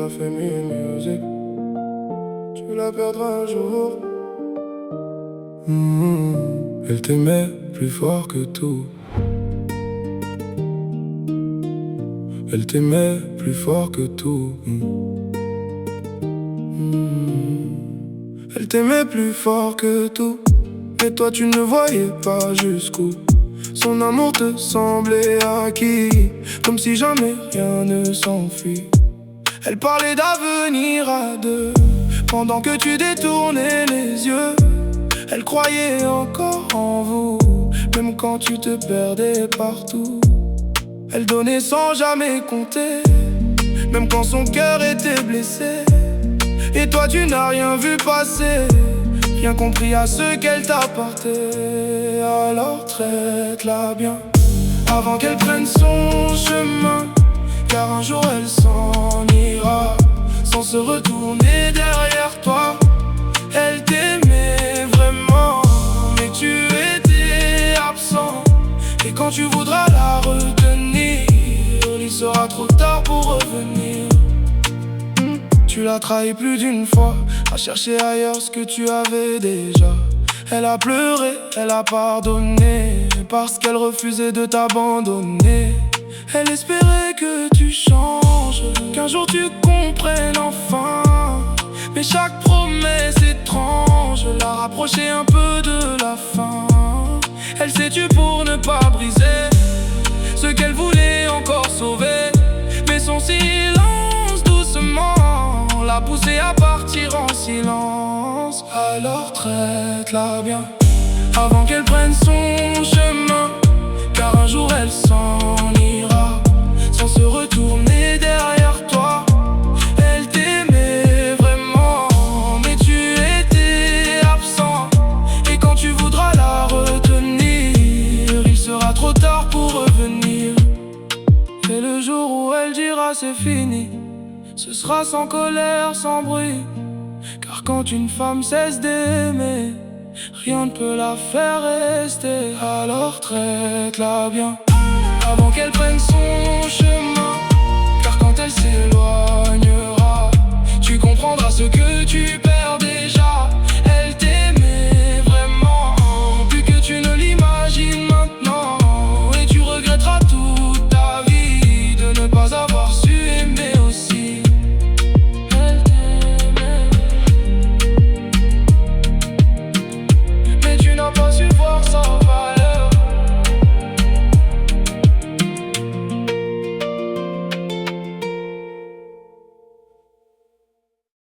la famille music. Tu la perdras un jour. Elle t'aimait plus fort que tout. Elle t'aimait plus fort que tout. Elle t'aimait plus fort que tout. Mais toi tu ne voyais pas jusqu'où son amour te semblait acquis, comme si jamais rien ne s'enfuit. Elle parlait d'avenir à deux, pendant que tu détournais les yeux. Elle croyait encore en vous, même quand tu te perdais partout. Elle donnait sans jamais compter, même quand son cœur était blessé. Et toi tu n'as rien vu passer, rien compris à ce qu'elle t'apportait. Alors traite-la bien, avant qu'elle prenne son chemin, car un jour elle s'en ira, sans se retourner derrière toi. Elle t'aimait vraiment, mais tu étais absent. Et quand tu voudras la retenir, il sera trop tard pour revenir. Tu l'as trahi plus d'une fois, à chercher ailleurs ce que tu avais déjà. Elle a pleuré, elle a pardonné, parce qu'elle refusait de t'abandonner. Elle espérait que tu changes, qu'un jour tu comprennes enfin. Mais chaque promesse étrange l'a rapproché un peu de la fin. Elle s'est tue pour ne pas briser ce qu'elle voulait encore sauver. Mais son silence doucement l'a poussée à partir en silence. Alors traite-la bien, avant qu'elle prenne son chemin, car un jour elle s'en ira, sans se retourner derrière toi. Elle t'aimait vraiment, mais tu étais absent. Et quand tu voudras la retenir, il sera trop tard pour revenir. Et le jour où elle dira c'est fini, ce sera sans colère, sans bruit. Car quand une femme cesse d'aimer, rien ne peut la faire rester. Alors traite-la bien, avant qu'elle prenne son chemin,